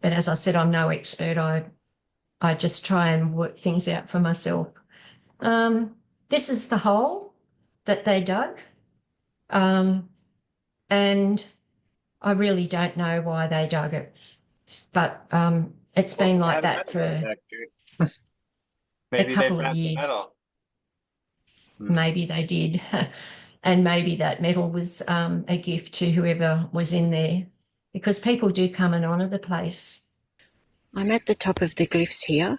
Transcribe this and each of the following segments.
But as I said, I'm no expert. I just try and work things out for myself. This is the hole that they dug. And I really don't know why they dug it. But it's been like that for a couple of years. Maybe they did. And maybe that metal was a gift to whoever was in there, because people do come and honour the place. I'm at the top of the glyphs here,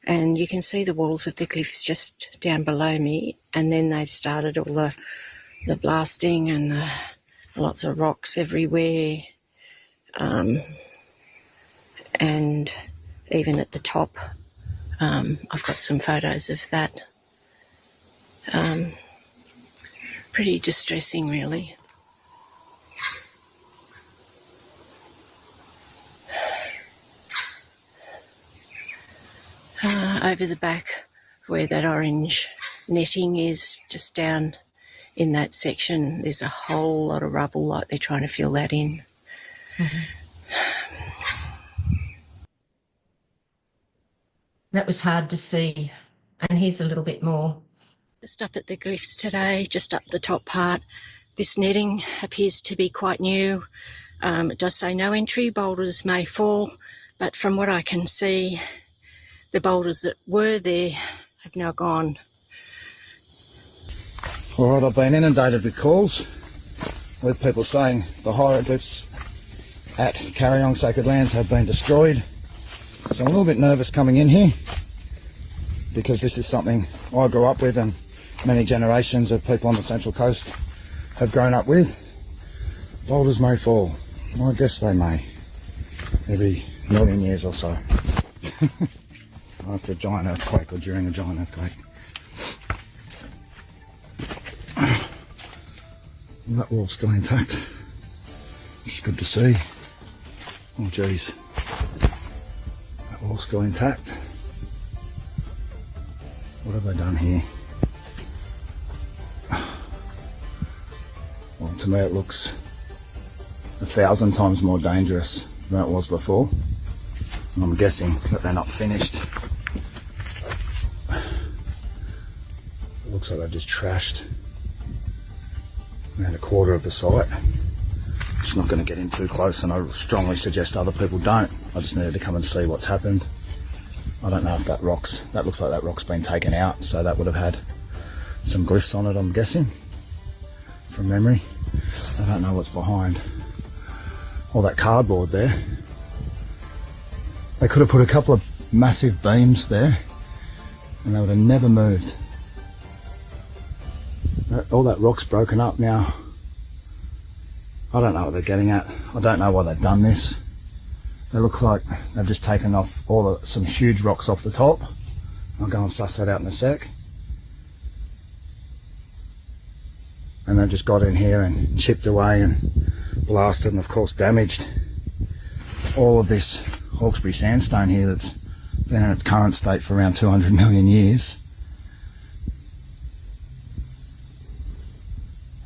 and you can see the walls of the glyphs just down below me, and then they've started all the blasting and lots of rocks everywhere, and even at the top I've got some photos of that. Pretty distressing, really. Over the back where that orange netting is, just down in that section, there's a whole lot of rubble, like they're trying to fill that in. That was hard to see, and here's a little bit more. Just up at the glyphs today, just up the top part, this netting appears to be quite new. It does say no entry, boulders may fall, but from what I can see, the boulders that were there have now gone. All right, I've been inundated with calls with people saying the hieroglyphs at Carryong Sacred Lands have been destroyed. So I'm a little bit nervous coming in here, because this is something I grew up with and many generations of people on the Central Coast have grown up with. Boulders may fall. I guess they may. Every million years or so. After a giant earthquake or during a giant earthquake. That wall's still intact, which is good to see. Oh geez, that wall's still intact. What have they done here? Well, to me it looks 1,000 times more dangerous than it was before. And I'm guessing that they're not finished. It looks like they've just trashed around a quarter of the site. Just not going to get in too close, and I strongly suggest other people don't. I just needed to come and see what's happened. I don't know if that looks like that rock's been taken out, so that would have had some glyphs on it, I'm guessing, from memory. I don't know what's behind all that cardboard there. They could have put a couple of massive beams there and they would have never moved. All that rock's broken up now. I don't know what they're getting at. I don't know why they've done this. They look like they've just taken off some huge rocks off the top. I'll go and suss that out in a sec. And they've just got in here and chipped away and blasted and of course damaged all of this Hawkesbury sandstone here that's been in its current state for around 200 million years.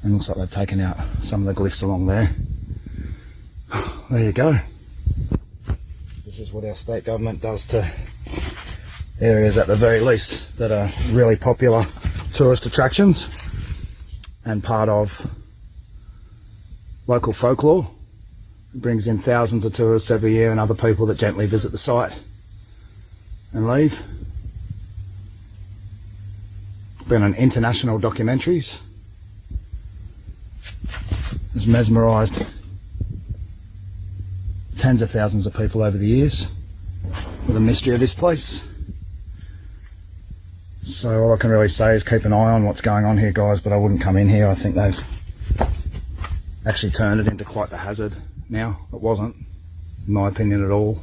And looks like they've taken out some of the glyphs along there. There you go. This is what our state government does to areas, at the very least, that are really popular tourist attractions and part of local folklore. It brings in thousands of tourists every year and other people that gently visit the site and leave. Been on international documentaries. Has mesmerised tens of thousands of people over the years with the mystery of this place. So all I can really say is keep an eye on what's going on here, guys, but I wouldn't come in here. I think they've actually turned it into quite the hazard now. It wasn't, in my opinion, at all.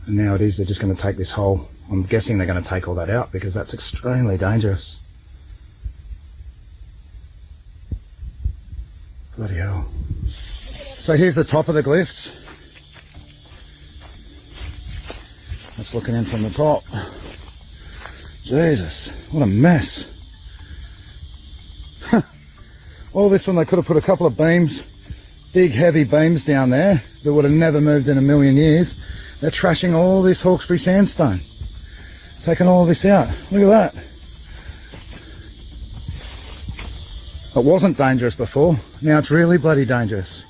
And now it is. They're just going to take this whole... I'm guessing they're going to take all that out because that's extremely dangerous. Bloody hell. So here's the top of the glyphs. That's looking in from the top. Jesus, what a mess. All this one, they could have put a couple of beams, big heavy beams down there, that would have never moved in a million years. They're trashing all this Hawkesbury sandstone, taking all this out. Look at that. It wasn't dangerous before, now it's really bloody dangerous.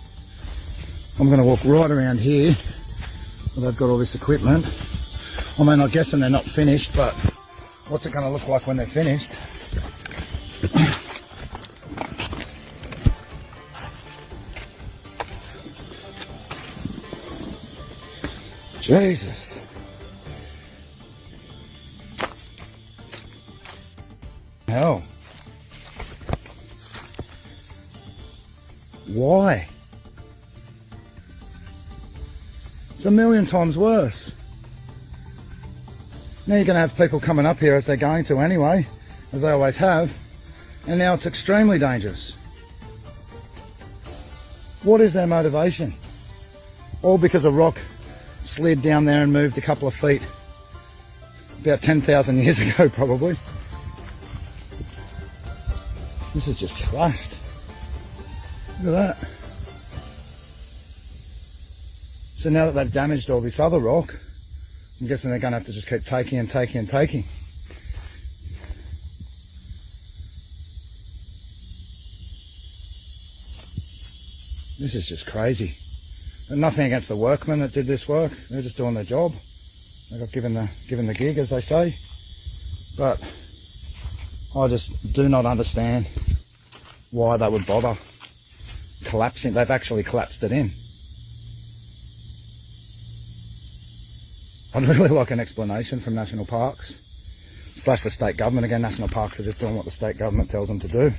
I'm going to walk right around here where they've got all this equipment. I mean, I'm guessing they're not finished, but what's it going to look like when they're finished? Jesus. Hell. Why? It's a million times worse. Now you're going to have people coming up here, as they're going to anyway, as they always have, and now it's extremely dangerous. What is their motivation? All because a rock slid down there and moved a couple of feet about 10,000 years ago, probably. This is just trashed. Look at that. So now that they've damaged all this other rock, I'm guessing they're going to have to just keep taking and taking and taking. This is just crazy. And nothing against the workmen that did this work. They're just doing their job. They got given the gig, as they say. But I just do not understand why they would bother collapsing. They've actually collapsed it in. I'd really like an explanation from National Parks / the state government. Again, National Parks are just doing what the state government tells them to do.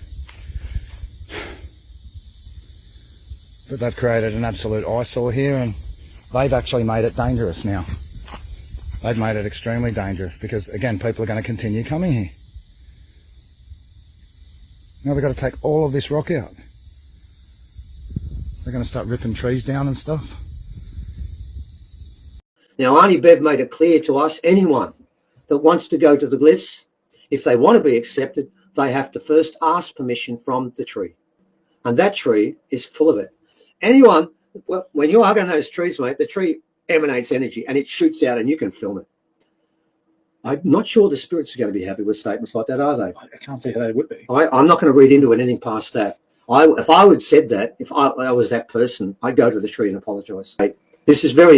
But they've created an absolute eyesore here, and they've actually made it dangerous now. They've made it extremely dangerous because, again, people are going to continue coming here. Now they've got to take all of this rock out. They're going to start ripping trees down and stuff. Now, Arnie Bev made it clear to us, anyone that wants to go to the glyphs, if they want to be accepted, they have to first ask permission from the tree. And that tree is full of it. Anyone, well, when you're hugging those trees, mate, the tree emanates energy and it shoots out and you can film it. I'm not sure the spirits are going to be happy with statements like that, are they? I can't see how they would be. I'm not going to read into it anything past that. If I would said that, if I was that person, I'd go to the tree and apologise. This is very